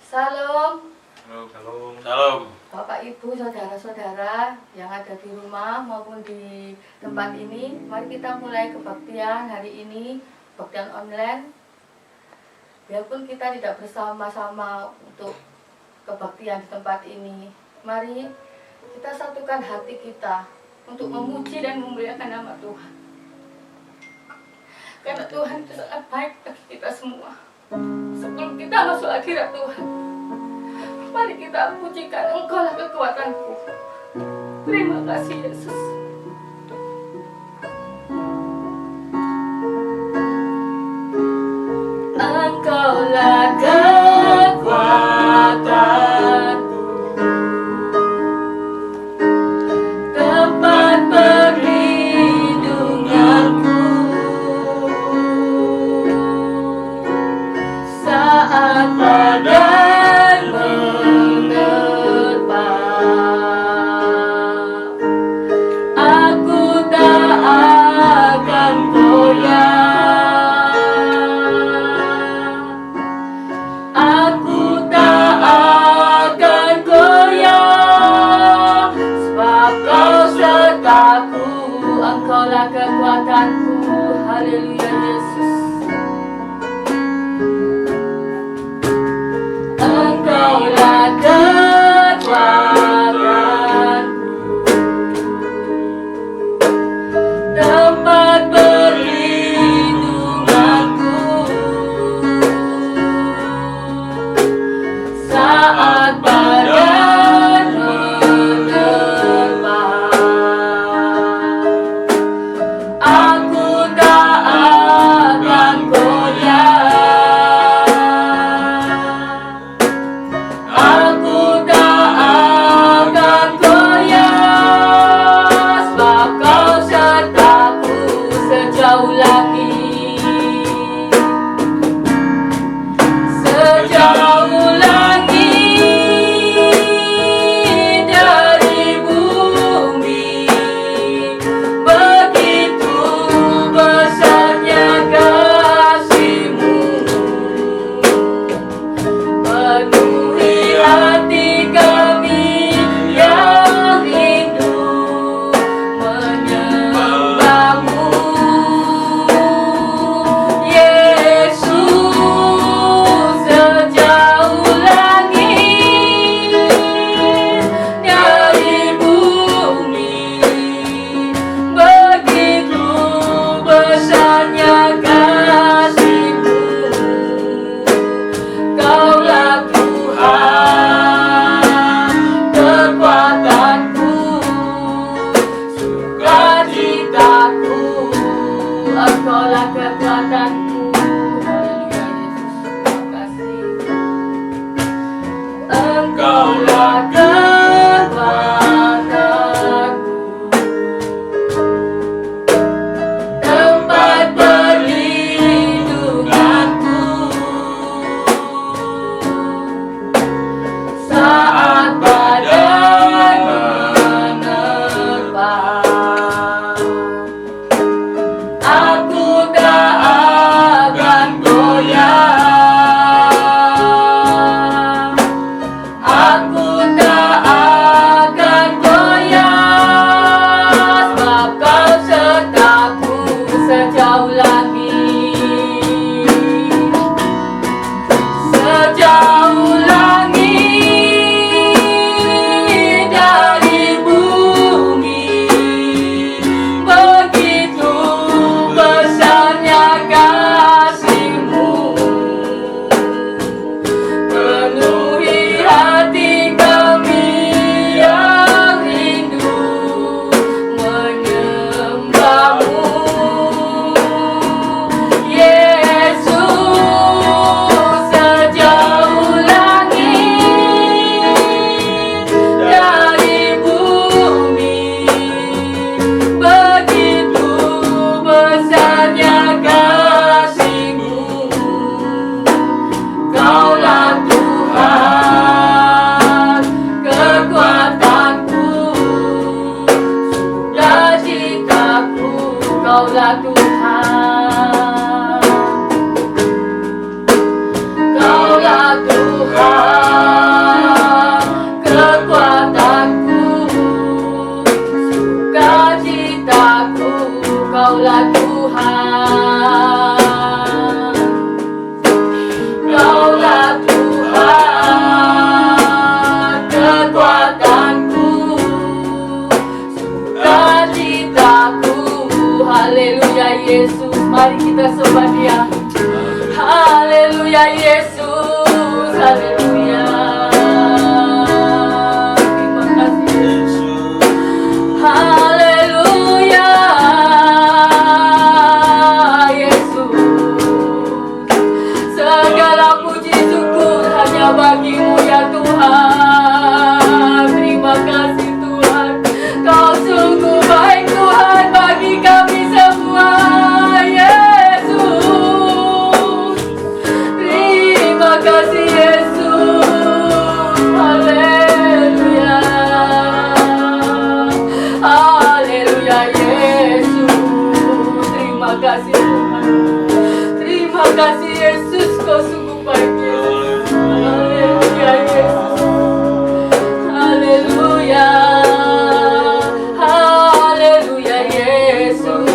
Salam. Salam. Salam. Bapak, Ibu, saudara-saudara yang ada di rumah maupun di tempat ini, mari kita mulai kebaktian hari ini, kebaktian online. Biarpun kita tidak bersama-sama untuk kebaktian di tempat ini, mari kita satukan hati kita untuk memuji dan memuliakan nama Tuhan. Karena Tuhan itu sangat baik bagi kita semua. Sebelum kita masuk akhirat Tuhan, mari kita pujikan Engkau-lah kekuatanku. Terima kasih Yesus. Engkau-lah kekuatanku, tempat perlindunganku saat badai menerpa. Aku tak akan goyah, aku tak akan goyah, sebab Kau sertaku, Engkau-lah kekuatanku. Haleluya Yesus. Engkau-lah kekuatanku, tempat perlindunganku saat badai menerpa. Aku tak akan goyah, aku tak akan goyah, sebab Kau sertaku sejauh langit, sejauh langit dari bumi. Begitu besarnya kasih-Mu, penuhi hati kami yang rindu menyembah-Mu. Yesus, sejauh langit dari bumi. Begitu besarnya kasih-Mu, Kaulah Tuhan kekuatanku, sukacitaku, Engkau-lah kekuatanku. Haleluya Yesus, terima kasih. Engkau-lah kekuatanku, tempat perlindunganku saat badai menerpa. Aku tak akan goyah, aku tak akan goyah, sebab Kau sertaku sejauh langit, sejauh langit dari bumi. Begitu besarnya kasih-Mu, penuhi hati kami yang rindu menyembah-Mu. Yesus, sejauh langit dari bumi. Begitu besarnya kasih-Mu, Kaulah Tuhan kekuatanku, sukacitaku, Kaulah Tuhan, Kaulah Tuhan. Tuhan, Kaulah Tuhan, kekuatanku, sukacitaku. Haleluya Yesus, mari kita sembah Dia. Haleluya Yesus, haleluya. Terima kasih Yesus. Haleluya Yesus. Segala puji syukur hanya bagimu ya Tuhan. Terima kasih Tuhan, Kau sungguh baik Tuhan bagi kami semua Yesus. Terima kasih Yesus. Haleluya. Haleluya Yesus. Terima kasih Tuhan. Terima kasih Yesus, Kau sungguh baik Yesus. Haleluya Yesus. Haleluya. Haleluya Yesus.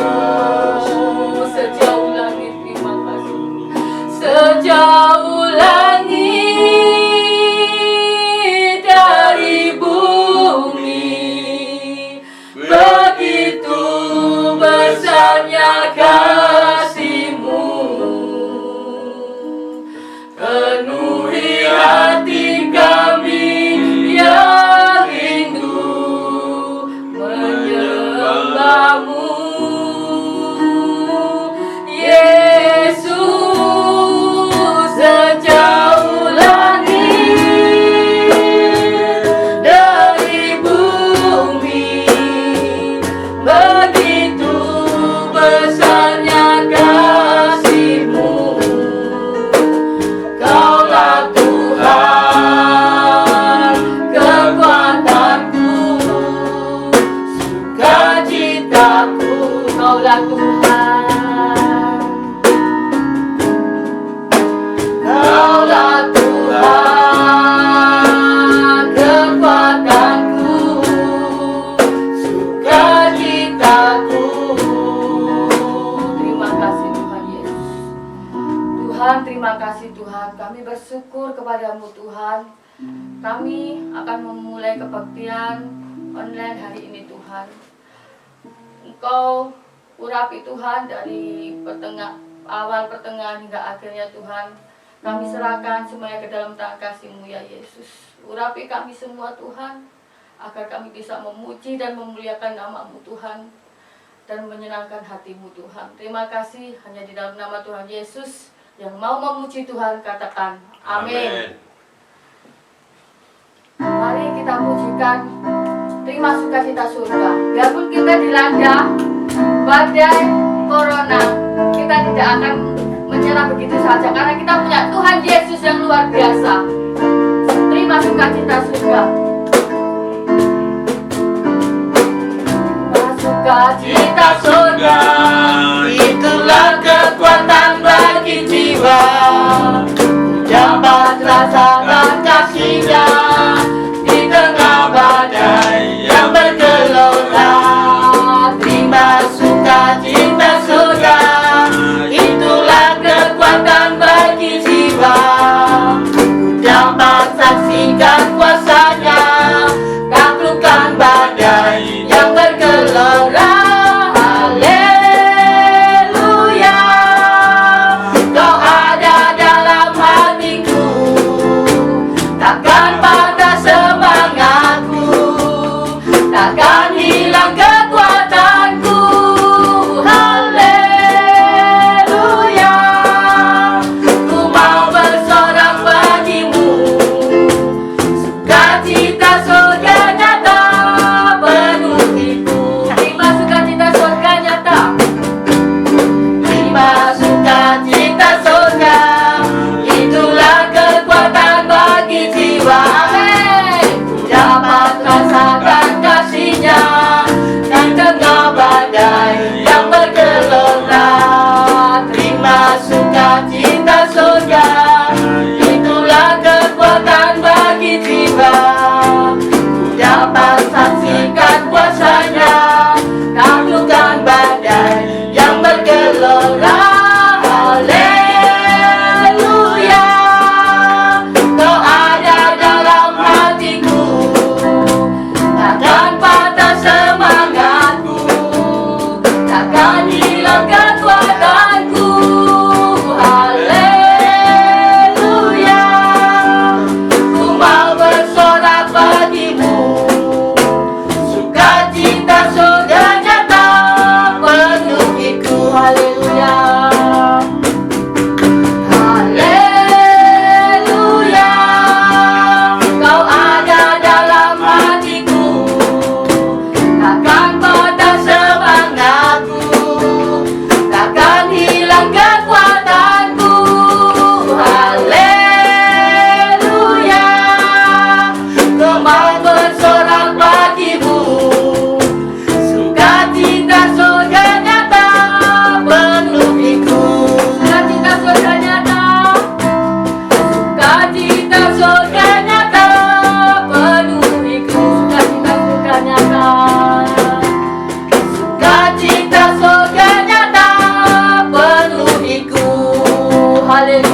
Sejauh langit terima kasih. Sejauh langit dari bumi, begitu besarnya kasih-Mu. Penuhi hati kami yang rindu menyembah-Mu, Yesus. Sejauh langit dari bumi, begitu besarnya kasih-Mu. Kaulah Tuhan, kekuatanku, sukacitaku. Kaulah Tuhan, Kaulah Tuhan, kekuatanku, sukacitaku. Terima kasih Tuhan Yesus. Tuhan, terima kasih Tuhan. Kami bersyukur kepada-Mu Tuhan. Kami akan memulai kebaktian online hari ini Tuhan. Engkau urapi Tuhan dari awal pertengahan hingga akhirnya Tuhan. Kami serahkan semuanya ke dalam tangan kasih-Mu ya Yesus. Urapi kami semua Tuhan, agar kami bisa memuji dan memuliakan nama-Mu Tuhan, dan menyenangkan hati-Mu Tuhan. Terima kasih, hanya di dalam nama Tuhan Yesus. Yang mau memuji Tuhan katakan amin. Mari kita pujikan Terima Sukacita Surga. Biarpun kita dilanda badai corona, kita tidak akan menyerah begitu saja, karena kita punya Tuhan Yesus yang luar biasa. Terima Sukacita Surga. Terima Sukacita surga, itulah kekuatan bagi jiwa. Dapat rasakan kasih-Nya di tengah badai yang bergelora. Terima sukacita surga, itulah kekuatan bagi jiwa. Dapat saksikan kuasa-Nya, taklukkan badai yang bergelora. Haleluya.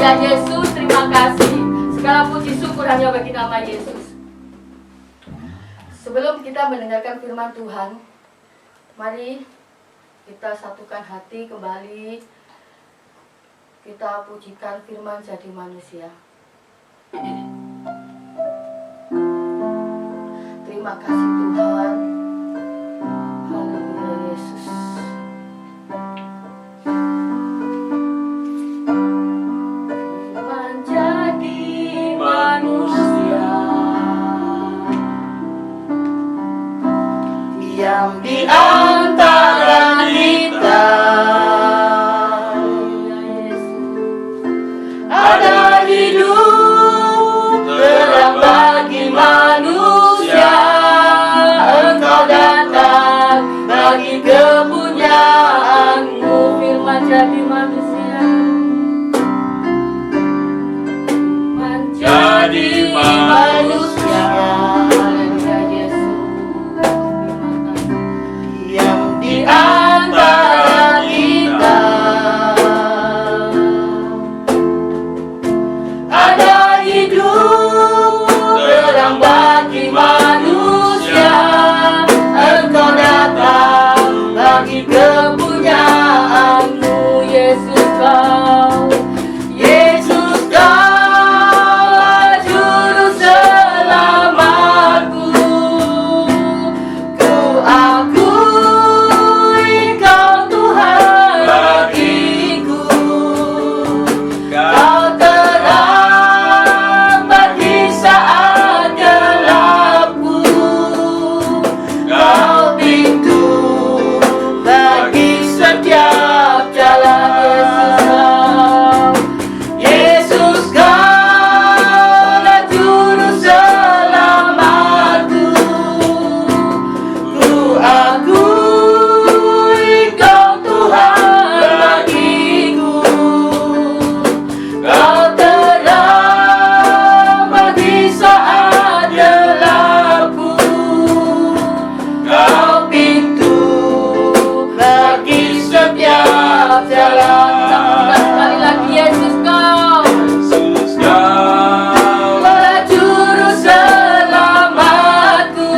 Haleluya Yesus, terima kasih. Segala puji syukur hanya bagi nama Yesus. Sebelum kita mendengarkan firman Tuhan, mari kita satukan hati kembali. Kita pujikan firman jadi manusia. Terima kasih Tuhan. Haleluya Yesus. Menjadi manusia, diam di antara kita. Ada hidup terang bagi manusia. Engkau datang bagi kepunyaanmu. Firman jadi manusia, menjadi manusia. Haleluya Yesus, yang di antara kita. Ada hidup terang bagi manusia. Engkau datang bagi kepunyaanmu. Yesus kau, Yesus kau juru selamatku. Ku akui kau Tuhan bagiku. Kau terang bagi saat gelapku. Kau pintu bagi setiap jalan. Yesus kau juru selamatku. Ku akui kau Tuhan bagiku. Kau terang bagi saat gelapku. Kau pintu bagi setiap jalan. Sambungkan sekali lagi. Yesus kau, Yesus kau juru selamatku.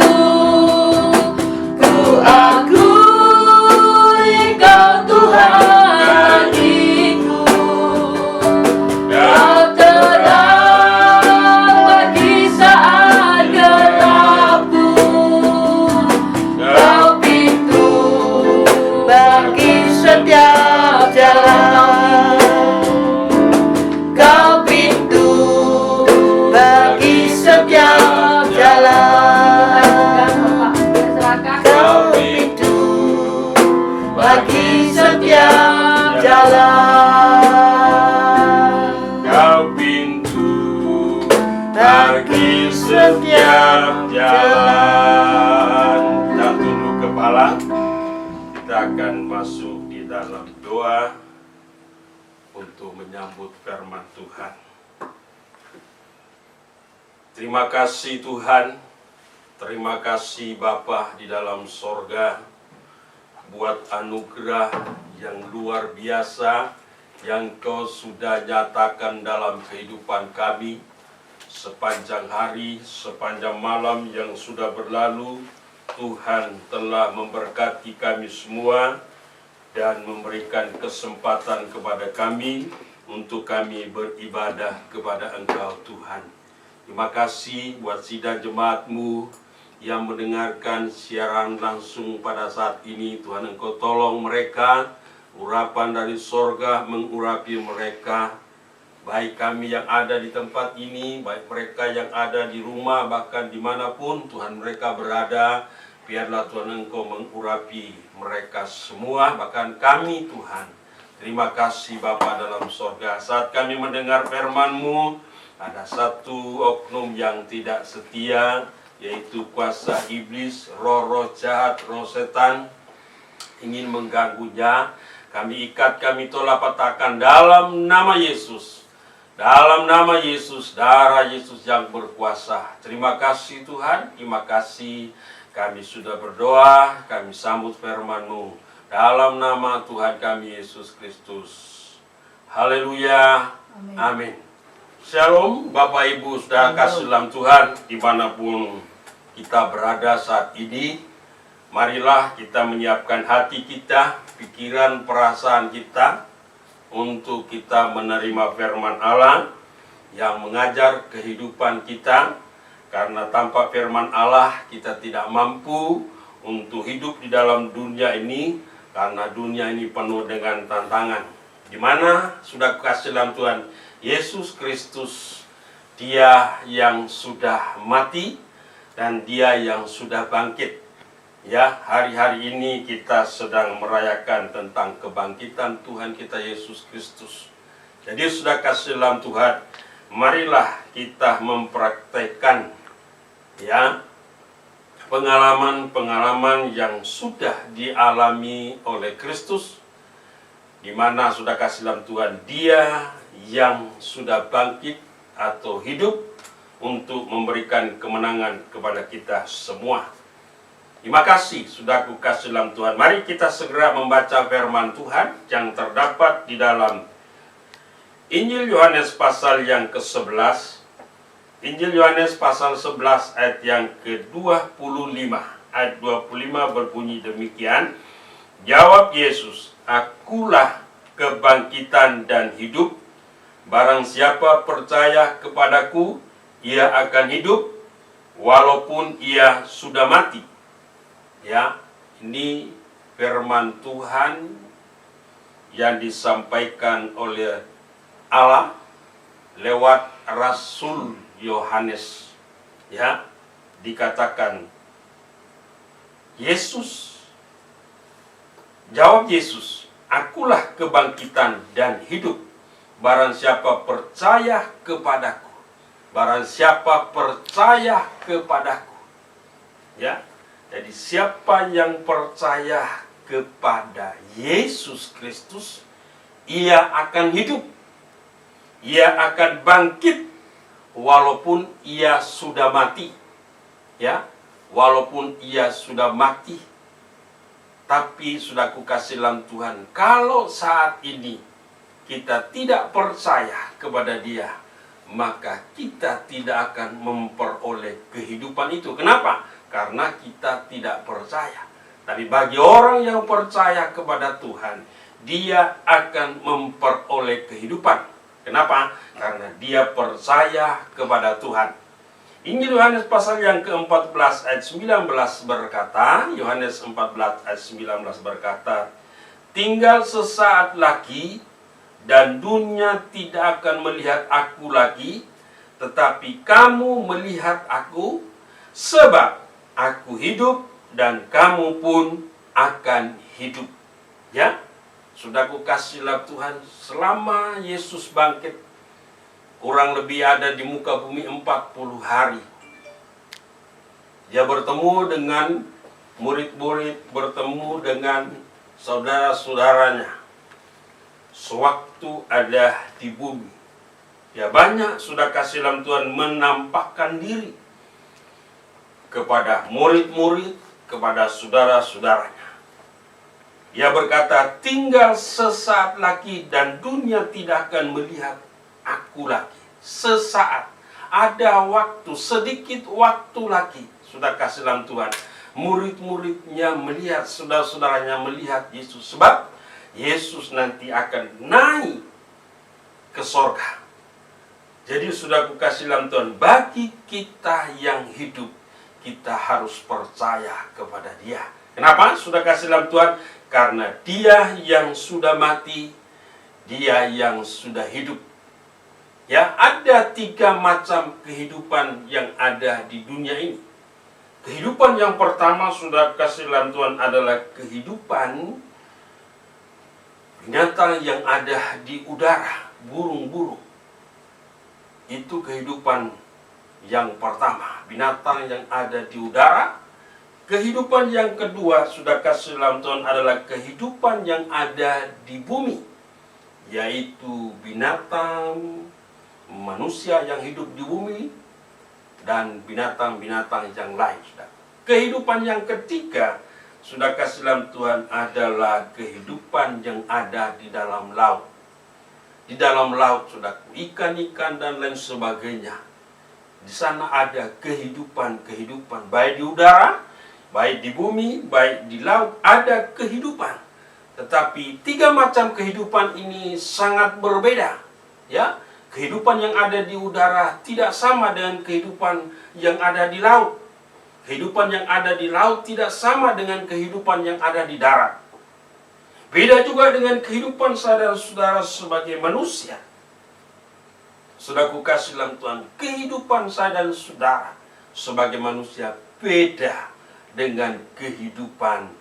Ku akui kau Tuhan bagiku. Kau terang bagi saat gelapku. Kau pintu bagi setiap jalan. Kau pintu bagi setiap jalan. Kau pintu bagi setiap jalan. Kau pintu bagi setiap jalan. Kita tunduk kepala. Kita akan masuk di dalam doa untuk menyambut firman Tuhan. Terima kasih Tuhan. Terima kasih Bapa di dalam sorga buat anugerah yang luar biasa yang Kau sudah nyatakan dalam kehidupan kami sepanjang hari, sepanjang malam yang sudah berlalu. Tuhan telah memberkati kami semua dan memberikan kesempatan kepada kami untuk kami beribadah kepada Engkau Tuhan. Terima kasih buat sidang jemaat-Mu yang mendengarkan siaran langsung pada saat ini. Tuhan, Engkau tolong mereka, urapan dari sorga mengurapi mereka, baik kami yang ada di tempat ini, baik mereka yang ada di rumah, bahkan dimanapun Tuhan mereka berada. Biarlah Tuhan Engkau mengurapi mereka semua, bahkan kami Tuhan. Terima kasih Bapa dalam sorga. Saat kami mendengar firman-Mu, ada satu oknum yang tidak setia, yaitu kuasa iblis, roh-roh jahat, roh setan, ingin mengganggunya. Kami ikat, kami tolak, patahkan dalam nama Yesus. Dalam nama Yesus, darah Yesus yang berkuasa. Terima kasih Tuhan, terima kasih. Kami sudah berdoa, kami sambut firman-Mu. Dalam nama Tuhan kami Yesus Kristus. Haleluya. Amin. Amin. Shalom Bapak Ibu Saudara kasih dalam Tuhan dimanapun kita berada saat ini. Marilah kita menyiapkan hati kita, pikiran, perasaan kita untuk kita menerima firman Allah yang mengajar kehidupan kita. Karena tanpa firman Allah kita tidak mampu untuk hidup di dalam dunia ini, karena dunia ini penuh dengan tantangan. Di mana sudah kasih dalam Tuhan Yesus Kristus, Dia yang sudah mati dan Dia yang sudah bangkit. Ya, hari-hari ini kita sedang merayakan tentang kebangkitan Tuhan kita Yesus Kristus. Jadi sudah kasih dalam Tuhan, marilah kita mempraktekkan ya pengalaman-pengalaman yang sudah dialami oleh Kristus, di mana sudah kasih dalam Tuhan Dia yang sudah bangkit atau hidup untuk memberikan kemenangan kepada kita semua. Terima kasih sudah aku kasih dalam Tuhan. Mari kita segera membaca firman Tuhan yang terdapat di dalam Injil Yohanes pasal yang ke-11. Injil Yohanes pasal 11 ayat yang ke-25. Ayat 25 berbunyi demikian. Jawab Yesus, Akulah kebangkitan dan hidup. Barang siapa percaya kepadaku, ia akan hidup walaupun ia sudah mati. Ya, ini firman Tuhan yang disampaikan oleh Allah lewat Rasul Yohanes. Ya, dikatakan jawab Yesus, Akulah kebangkitan dan hidup. Barang siapa percaya kepadaku. Barang siapa percaya kepadaku. Ya, jadi siapa yang percaya kepada Yesus Kristus, ia akan hidup. Ia akan bangkit walaupun ia sudah mati. Ya, walaupun ia sudah mati. Tapi sudah ku kasih dalam Tuhan, kalau saat ini kita tidak percaya kepada Dia, maka kita tidak akan memperoleh kehidupan itu. Kenapa? Karena kita tidak percaya. Tapi bagi orang yang percaya kepada Tuhan, dia akan memperoleh kehidupan. Kenapa? Karena dia percaya kepada Tuhan. Injil Yohanes pasal yang ke-14 ayat 19 berkata, Yohanes 14 ayat 19 berkata, tinggal sesaat lagi dan dunia tidak akan melihat aku lagi, tetapi kamu melihat aku, sebab aku hidup dan kamu pun akan hidup. Ya, sudah ku kasih dalam Tuhan, selama Yesus bangkit, kurang lebih ada di muka bumi 40 hari. Dia bertemu dengan murid-murid, bertemu dengan saudara-saudaranya. Sewaktu ada di bumi, ya banyak sudah kasih dalam Tuhan menampakkan diri kepada murid-murid, kepada saudara-saudaranya. Dia berkata, tinggal sesaat lagi dan dunia tidak akan melihat aku lagi. Sesaat, ada waktu, sedikit waktu lagi. Sudah kasih dalam Tuhan, murid-muridnya melihat, saudara-saudaranya melihat Yesus. Sebab Yesus nanti akan naik ke sorga. Jadi sudah ku kasih dalam Tuhan, bagi kita yang hidup, kita harus percaya kepada Dia. Kenapa? Sudah kasih dalam Tuhan, karena Dia yang sudah mati, Dia yang sudah hidup. Ya, ada 3 macam kehidupan yang ada di dunia ini. Kehidupan yang pertama sudah kasih dalam Tuhan adalah kehidupan binatang yang ada di udara, burung-burung. Itu kehidupan yang pertama, binatang yang ada di udara. Kehidupan yang kedua sudah kasih dalam Tuhan adalah kehidupan yang ada di bumi, yaitu binatang, manusia yang hidup di bumi, dan binatang-binatang yang lain. Kehidupan yang ketiga sudah kasih dalam Tuhan adalah kehidupan yang ada di dalam laut. Di dalam laut, saudaraku, ikan-ikan dan lain sebagainya. Di sana ada kehidupan-kehidupan, baik di udara, baik di bumi, baik di laut, ada kehidupan. Tetapi 3 macam kehidupan ini sangat berbeda. Ya, kehidupan yang ada di udara tidak sama dengan kehidupan yang ada di laut. Kehidupan yang ada di laut tidak sama dengan kehidupan yang ada di darat. Beda juga dengan kehidupan saudara-saudara sebagai manusia. Saudaraku kasih dalam Tuhan, kehidupan saya dan saudara sebagai manusia beda dengan kehidupan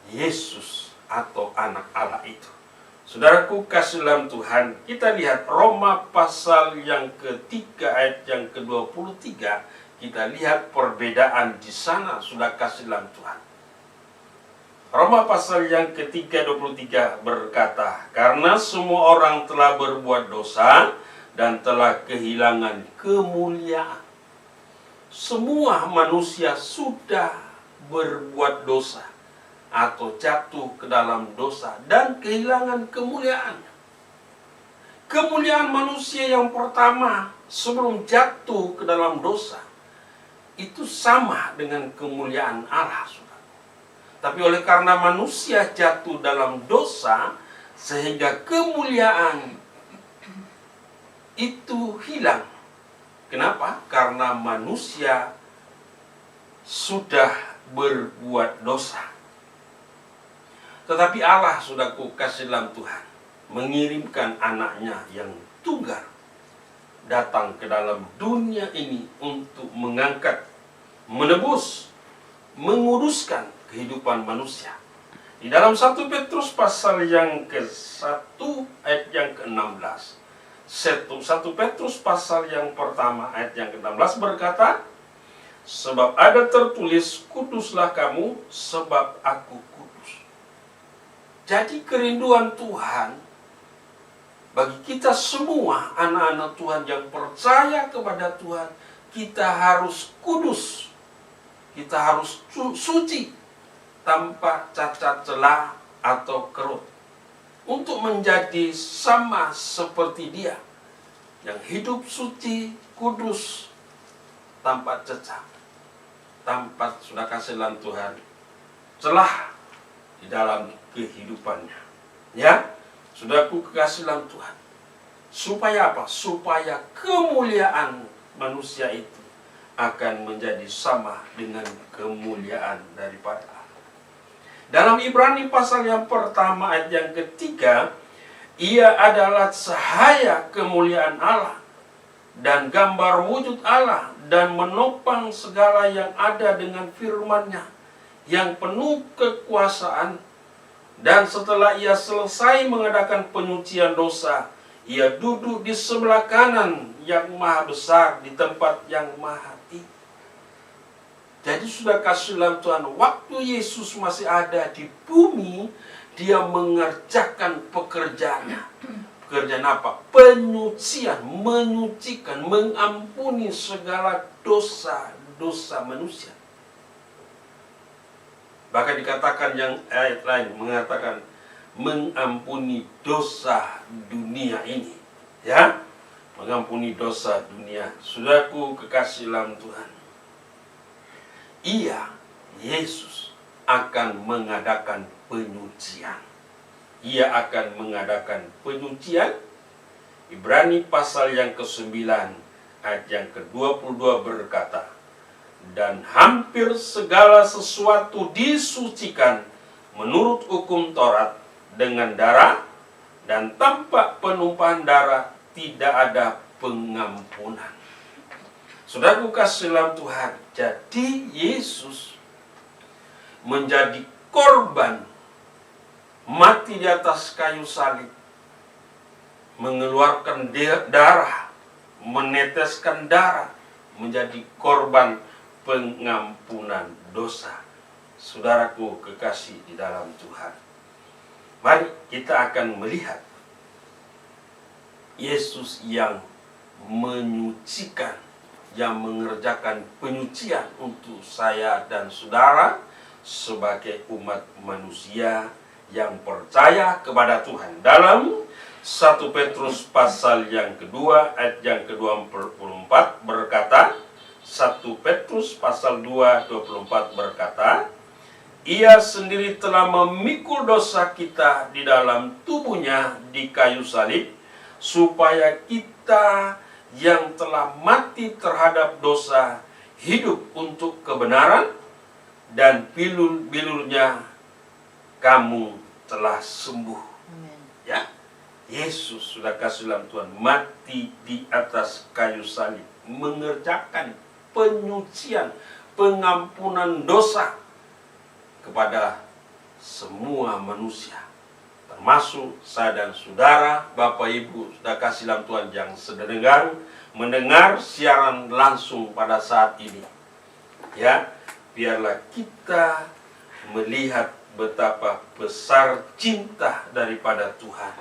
Yesus atau anak Allah itu. Saudaraku kasih dalam Tuhan, kita lihat Roma pasal yang ketiga ayat yang ke-23. Kita lihat perbedaan di sana, sudah kasih dalam Tuhan. Roma pasal yang ketiga 23 berkata, karena semua orang telah berbuat dosa dan telah kehilangan kemuliaan. Semua manusia sudah berbuat dosa atau jatuh ke dalam dosa dan kehilangan kemuliaan. Kemuliaan manusia yang pertama sebelum jatuh ke dalam dosa itu sama dengan kemuliaan Allah. Tapi oleh karena manusia jatuh dalam dosa, sehingga kemuliaan itu hilang. Kenapa? Karena manusia sudah berbuat dosa. Tetapi Allah, saudaraku kasih dalam Tuhan, mengirimkan anaknya yang tunggal datang ke dalam dunia ini untuk mengangkat, menebus, menguduskan kehidupan manusia. Di dalam 1 Petrus pasal yang ke-1 ayat yang ke-16. 1 Petrus pasal yang pertama ayat yang ke-16 berkata, sebab ada tertulis, kuduslah kamu sebab aku kudus. Jadi kerinduan Tuhan bagi kita semua anak-anak Tuhan yang percaya kepada Tuhan, kita harus kudus. Kita harus suci tanpa cacat celah atau kerut, untuk menjadi sama seperti Dia yang hidup suci, kudus, tanpa cacat, tanpa, sudah kasih dalam Tuhan, celah di dalam kehidupannya. Ya, saudaraku kekasih dalam Tuhan, supaya apa? Supaya kemuliaan manusia itu akan menjadi sama dengan kemuliaan daripada Allah. Dalam Ibrani pasal yang pertama ayat yang ketiga, Ia adalah cahaya kemuliaan Allah dan gambar wujud Allah, dan menopang segala yang ada dengan firman-Nya yang penuh kekuasaan. Dan setelah Ia selesai mengadakan penyucian dosa, Ia duduk di sebelah kanan yang maha besar di tempat yang maha tinggi. Jadi sudah kasih dalam Tuhan, waktu Yesus masih ada di bumi, Dia mengerjakan pekerjaannya. Pekerjaan apa? Penyucian, menyucikan, mengampuni segala dosa-dosa manusia. Bahkan dikatakan yang ayat lain mengatakan mengampuni dosa dunia ini. Ya, mengampuni dosa dunia. Saudaraku kekasih dalam Tuhan, Ia, Yesus, akan mengadakan penyucian. Ia akan mengadakan penyucian. Ibrani pasal yang ke-9 ayat yang ke-22 berkata, dan hampir segala sesuatu disucikan menurut hukum Taurat dengan darah, dan tanpa penumpahan darah tidak ada pengampunan. Saudaraku kasih dalam Tuhan, jadi Yesus menjadi korban, mati di atas kayu salib, mengeluarkan darah, meneteskan darah, menjadi korban pengampunan dosa. Saudaraku kekasih di dalam Tuhan, mari kita akan melihat Yesus yang menyucikan, yang mengerjakan penyucian untuk saya dan saudara sebagai umat manusia yang percaya kepada Tuhan. Dalam 1 Petrus pasal yang kedua ayat yang ke-24 berkata, 1 Petrus pasal 2:24 berkata, Ia sendiri telah memikul dosa kita di dalam tubuhnya di kayu salib, supaya kita yang telah mati terhadap dosa hidup untuk kebenaran, dan bilur-bilurnya kamu telah sembuh. Amen. Ya, Yesus sudah kasih dalam Tuhan mati di atas kayu salib, mengerjakan penyucian, pengampunan dosa kepada semua manusia, termasuk saya dan saudara, Bapak Ibu, sudah kasih dalam Tuhan yang sedang mendengar siaran langsung pada saat ini. Ya, biarlah kita melihat betapa besar cinta daripada Tuhan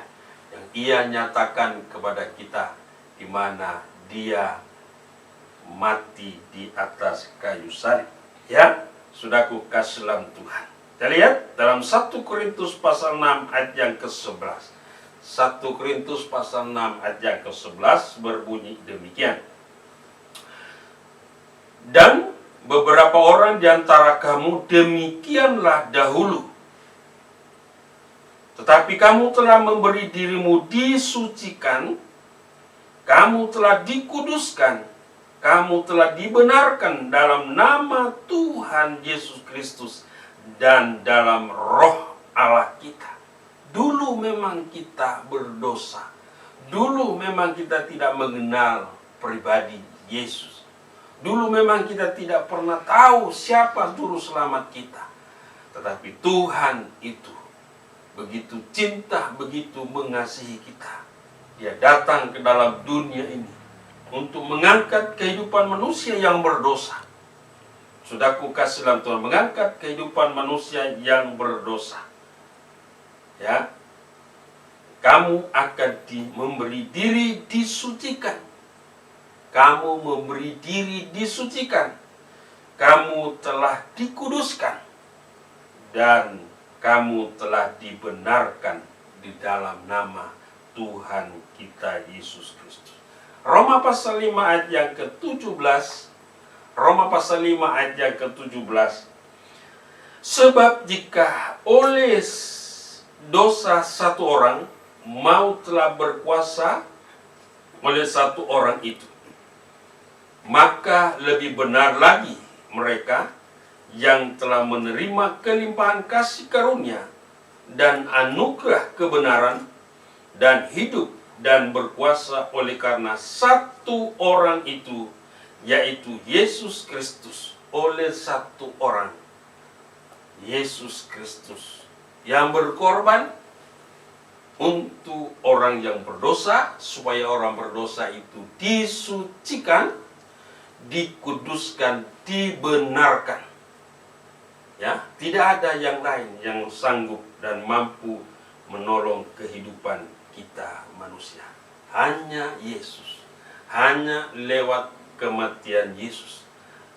yang Ia nyatakan kepada kita, di mana Dia mati di atas kayu salib. Ya, saudaraku kasih dalam Tuhan. Kita lihat dalam 1 Korintus pasal 6 ayat yang ke-11. 1 Korintus pasal 6 ayat yang ke-11 berbunyi demikian. Dan beberapa orang di antara kamu demikianlah dahulu. Tetapi kamu telah memberi dirimu disucikan, kamu telah dikuduskan, kamu telah dibenarkan dalam nama Tuhan Yesus Kristus dan dalam roh Allah kita. Dulu memang kita berdosa. Dulu memang kita tidak mengenal pribadi Yesus. Dulu memang kita tidak pernah tahu siapa juru selamat kita. Tetapi Tuhan itu begitu cinta, begitu mengasihi kita. Dia datang ke dalam dunia ini untuk mengangkat kehidupan manusia yang berdosa. Saudaraku kasih dalam Tuhan, mengangkat kehidupan manusia yang berdosa. Ya, kamu akan memberi diri disucikan. Kamu memberi diri disucikan. Kamu telah dikuduskan. Dan kamu telah dibenarkan di dalam nama Tuhan kita Yesus Kristus. Roma pasal 5 ayat yang ke-17. Roma pasal 5 ayat yang ke-17. Sebab jika oleh dosa satu orang maut telah berkuasa oleh satu orang itu, maka lebih benar lagi mereka yang telah menerima kelimpahan kasih karunia dan anugerah kebenaran dan hidup dan berkuasa oleh karena satu orang itu, yaitu Yesus Kristus. Oleh satu orang, Yesus Kristus, yang berkorban untuk orang yang berdosa, supaya orang berdosa itu disucikan, dikuduskan, dibenarkan. Ya, tidak ada yang lain yang sanggup dan mampu menolong kehidupan kita manusia. Hanya Yesus. Hanya lewat kematian Yesus.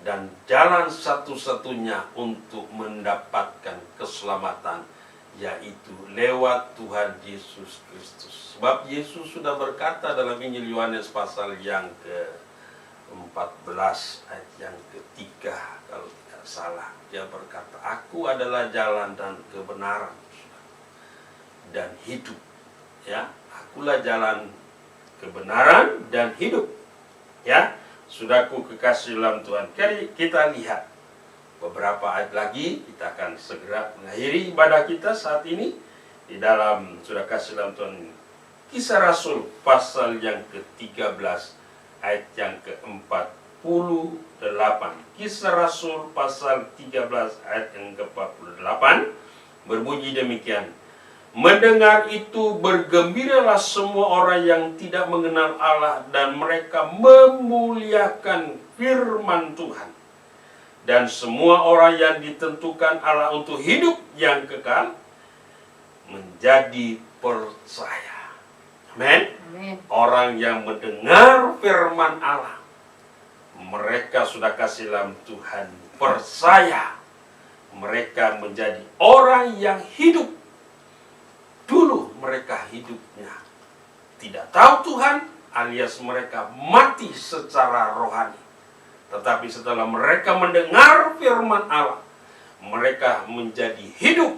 Dan jalan satu-satunya untuk mendapatkan keselamatan, yaitu lewat Tuhan Yesus Kristus. Sebab Yesus sudah berkata dalam Injil Yohanes pasal yang ke-14 ayat yang ke-3, kalau tidak salah. Dia berkata, Aku adalah jalan dan kebenaran dan hidup. Ya, Akulah jalan, kebenaran dan hidup. Ya, saudaraku kekasih dalam Tuhan. Kita lihat beberapa ayat lagi. Kita akan segera mengakhiri ibadah kita saat ini di dalam, sudah kasih dalam Tuhan, Kisah Rasul pasal yang ke-13 ayat yang ke-48. Kisah Rasul pasal 13 ayat yang ke-48 berbunyi demikian. Mendengar itu bergembiralah semua orang yang tidak mengenal Allah, dan mereka memuliakan firman Tuhan. Dan semua orang yang ditentukan Allah untuk hidup yang kekal menjadi percaya. Amin. Amin. Orang yang mendengar firman Allah, mereka sudah kasih dalam Tuhan percaya. Mereka menjadi orang yang hidup. Dulu mereka hidupnya tidak tahu Tuhan, alias mereka mati secara rohani. Tetapi setelah mereka mendengar firman Allah, mereka menjadi hidup.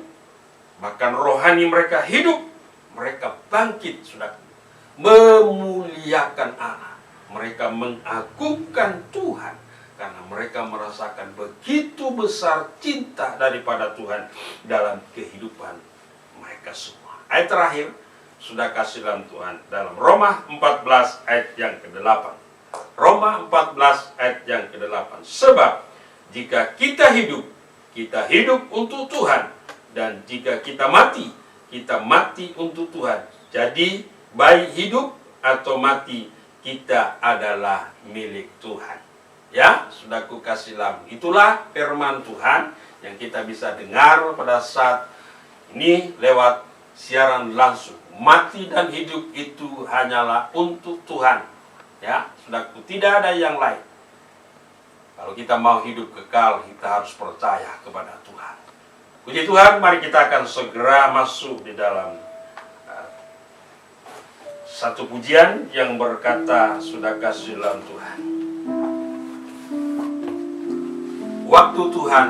Bahkan rohani mereka hidup. Mereka bangkit, sudah memuliakan Allah. Mereka mengagungkan Tuhan. Karena mereka merasakan begitu besar cinta daripada Tuhan dalam kehidupan mereka semua. Ayat terakhir, sudah kasih dalam Tuhan dalam Roma 14 ayat yang ke-8. Roma 14 ayat yang ke-8. Sebab jika kita hidup untuk Tuhan. Dan jika kita mati untuk Tuhan. Jadi baik hidup atau mati, kita adalah milik Tuhan. Ya, sudah ku kasih lampu. Itulah firman Tuhan yang kita bisa dengar pada saat ini lewat siaran langsung. Mati dan hidup itu hanyalah untuk Tuhan. Ya, saudaraku, tidak ada yang lain. Kalau kita mau hidup kekal, kita harus percaya kepada Tuhan. Puji Tuhan, mari kita akan segera masuk di dalam satu pujian yang berkata, sudah kasih dalam Tuhan. Waktu Tuhan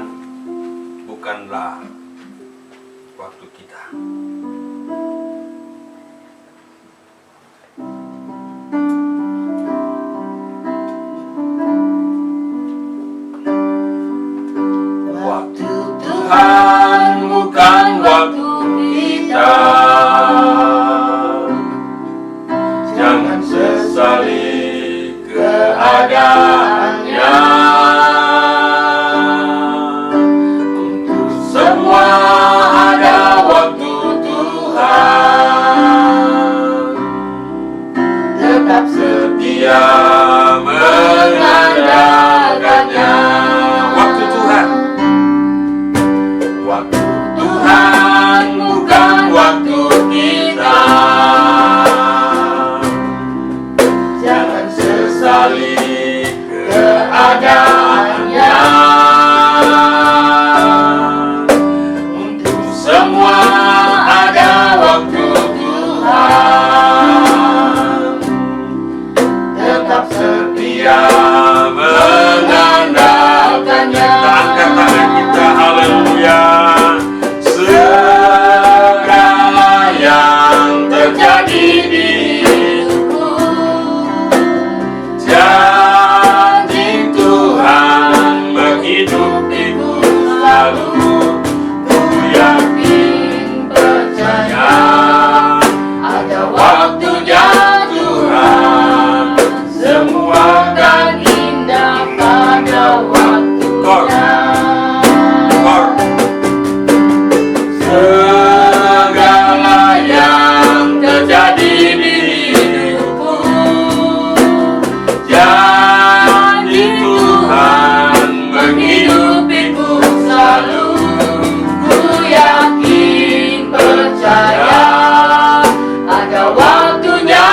bukanlah waktu kita. Waktu Tuhan bukan waktu kita. Jangan sesali keadaannya. Untuk semua ada waktu Tuhan. Tetap setia mengandalkannya. Waktu Tuhan. Waktu Tuhan bukan waktu kita. Jangan sesali keadaannya. Untuk semua ada waktu Tuhan. Tetap setia mengandalkannya. Angkat tangan kita, haleluya. Segala yang terjadi di hidupku, janji Tuhan menghidupiku selalu. Ku yakin percaya ada waktunya Tuhan. Semua kan indah pada waktunya. Segala yang terjadi di hidupku, janji Tuhan menghidupiku selalu. Ku yakin percaya ada waktunya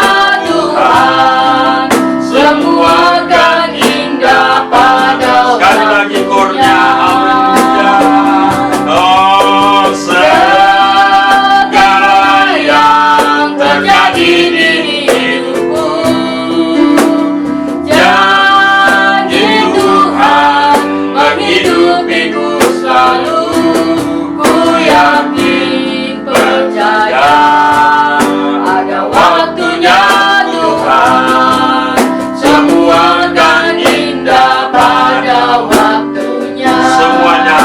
Tuhan. Semua kan indah pada waktunya. Sekali lagi kornya, haleluya. Oh, segala yang terjadi di hidupku, janji Tuhan menghidupiku selalu. Ku yakin percaya ada waktunya Tuhan. Semua kan indah pada waktunya. Semuanya.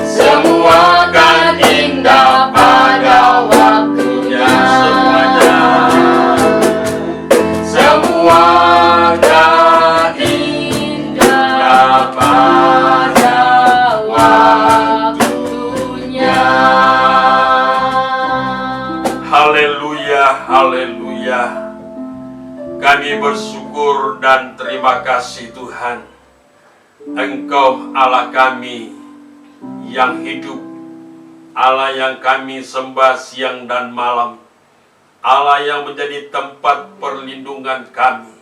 Semua kan indah pada waktunya. Semuanya. Semua kan indah pada waktunya. Haleluya, haleluya. Kami bersyukur dan terima kasih Tuhan. Engkau Allah kami yang hidup, Allah yang kami sembah siang dan malam, Allah yang menjadi tempat perlindungan kami.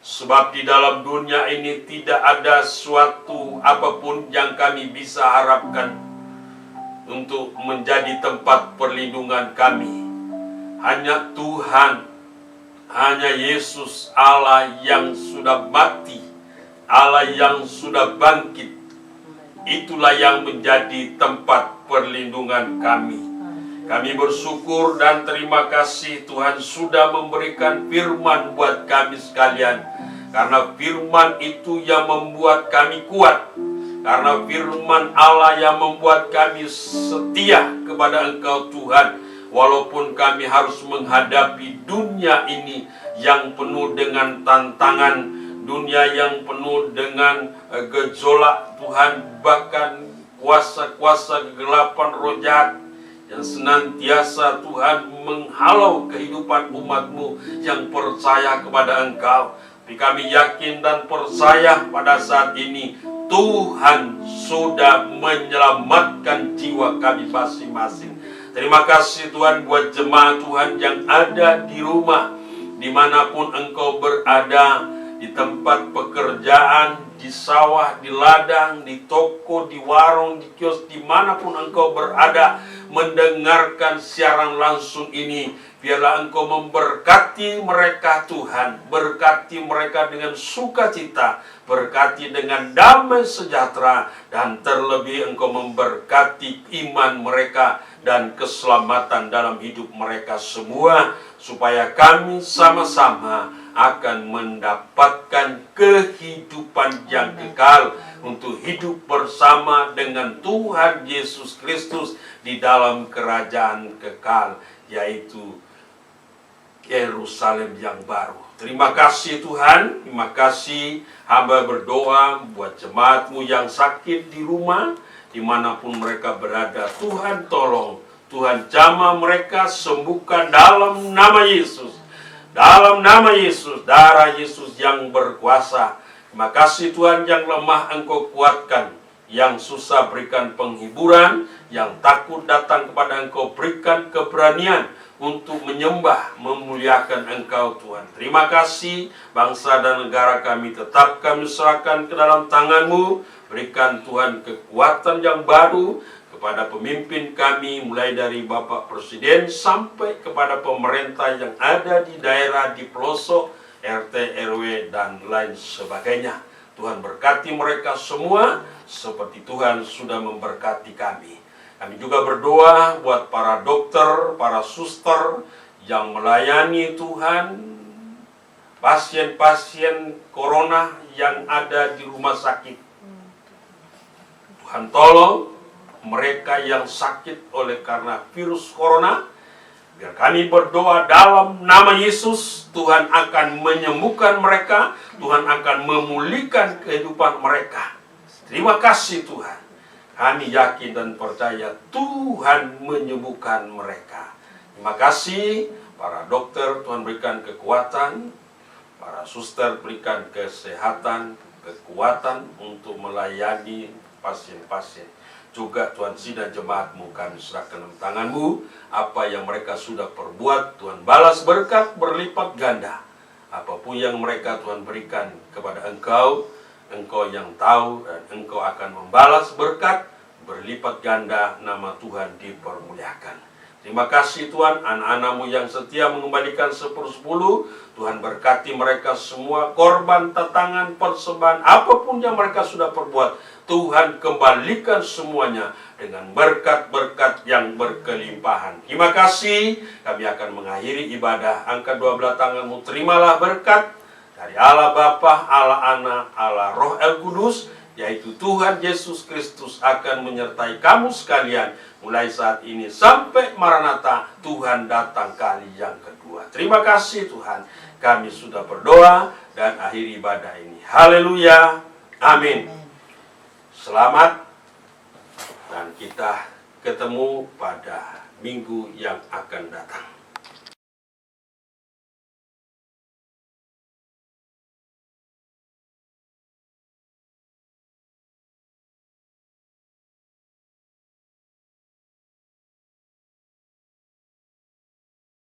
Sebab di dalam dunia ini tidak ada suatu apapun yang kami bisa harapkan untuk menjadi tempat perlindungan kami. hanya Tuhan, hanya Yesus Allah yang sudah mati, Allah yang sudah bangkit. Itulah yang menjadi tempat perlindungan kami. Kami bersyukur dan terima kasih Tuhan sudah memberikan firman buat kami sekalian. Karena firman itu yang membuat kami kuat. Karena firman Allah yang membuat kami setia kepada Engkau Tuhan. Walaupun kami harus menghadapi dunia ini yang penuh dengan tantangan, dunia yang penuh dengan gejolak Tuhan, bahkan kuasa-kuasa kegelapan roh jahat yang senantiasa Tuhan menghalau kehidupan umat-Mu yang percaya kepada Engkau. Tapi kami yakin dan percaya pada saat ini Tuhan sudah menyelamatkan jiwa kami masing-masing. Terima kasih Tuhan buat jemaat Tuhan yang ada di rumah, dimanapun Engkau berada, di tempat pekerjaan, di sawah, di ladang, di toko, di warung, di kios, dimanapun Engkau berada, mendengarkan siaran langsung ini. Biarlah Engkau memberkati mereka Tuhan, berkati mereka dengan sukacita, berkati dengan damai sejahtera, dan terlebih Engkau memberkati iman mereka dan keselamatan dalam hidup mereka semua, supaya kami sama-sama akan mendapatkan kehidupan yang kekal untuk hidup bersama dengan Tuhan Yesus Kristus di dalam kerajaan kekal, yaitu Yerusalem yang baru. Terima kasih Tuhan, terima kasih. Hamba berdoa buat jemaat-Mu yang sakit di rumah, dimanapun mereka berada. Tuhan tolong, Tuhan jamah mereka, sembuhkan dalam nama Yesus. Dalam nama Yesus, darah Yesus yang berkuasa. Terima kasih Tuhan, yang lemah Engkau kuatkan, yang susah berikan penghiburan, yang takut datang kepada Engkau berikan keberanian untuk menyembah, memuliakan Engkau Tuhan. Terima kasih, bangsa dan negara kami tetap kami serahkan ke dalam tangan-Mu. Berikan Tuhan kekuatan yang baru kepada pemimpin kami, mulai dari Bapak Presiden sampai kepada pemerintah yang ada di daerah, di pelosok, RT, RW, dan lain sebagainya. Tuhan berkati mereka semua seperti Tuhan sudah memberkati kami. Kami juga berdoa buat para dokter, para suster yang melayani Tuhan pasien-pasien corona yang ada di rumah sakit. Tuhan tolong mereka yang sakit oleh karena virus corona. Biar kami berdoa dalam nama Yesus, Tuhan akan menyembuhkan mereka, Tuhan akan memulihkan kehidupan mereka. Terima kasih Tuhan. Kami yakin dan percaya Tuhan menyembuhkan mereka. Terima kasih para dokter, Tuhan berikan kekuatan, para suster berikan kesehatan, kekuatan untuk melayani pasien-pasien. Juga Tuhan sidang jemaat-Mu kami serahkan dalam tangan-Mu. Apa yang mereka sudah perbuat, Tuhan balas berkat berlipat ganda. Apapun yang mereka Tuhan berikan kepada Engkau, Engkau yang tahu, dan Engkau akan membalas berkat berlipat ganda. Nama Tuhan dipermuliakan. Terima kasih Tuhan, anak-anak-Mu yang setia mengembalikan 10/10. Tuhan berkati mereka semua, korban, tatangan, persembahan, apapun yang mereka sudah perbuat, Tuhan kembalikan semuanya dengan berkat-berkat yang berkelimpahan. Terima kasih. Kami akan mengakhiri ibadah. Angkat dua belah tangan-Mu, terimalah berkat dari Allah Bapa, Allah Anak, Allah Roh El Kudus, yaitu Tuhan Yesus Kristus akan menyertai kamu sekalian mulai saat ini sampai Maranatha, Tuhan datang kali yang kedua. Terima kasih Tuhan. Kami sudah berdoa dan akhir ibadah ini. Haleluya. Amin. Selamat, dan kita ketemu pada minggu yang akan datang.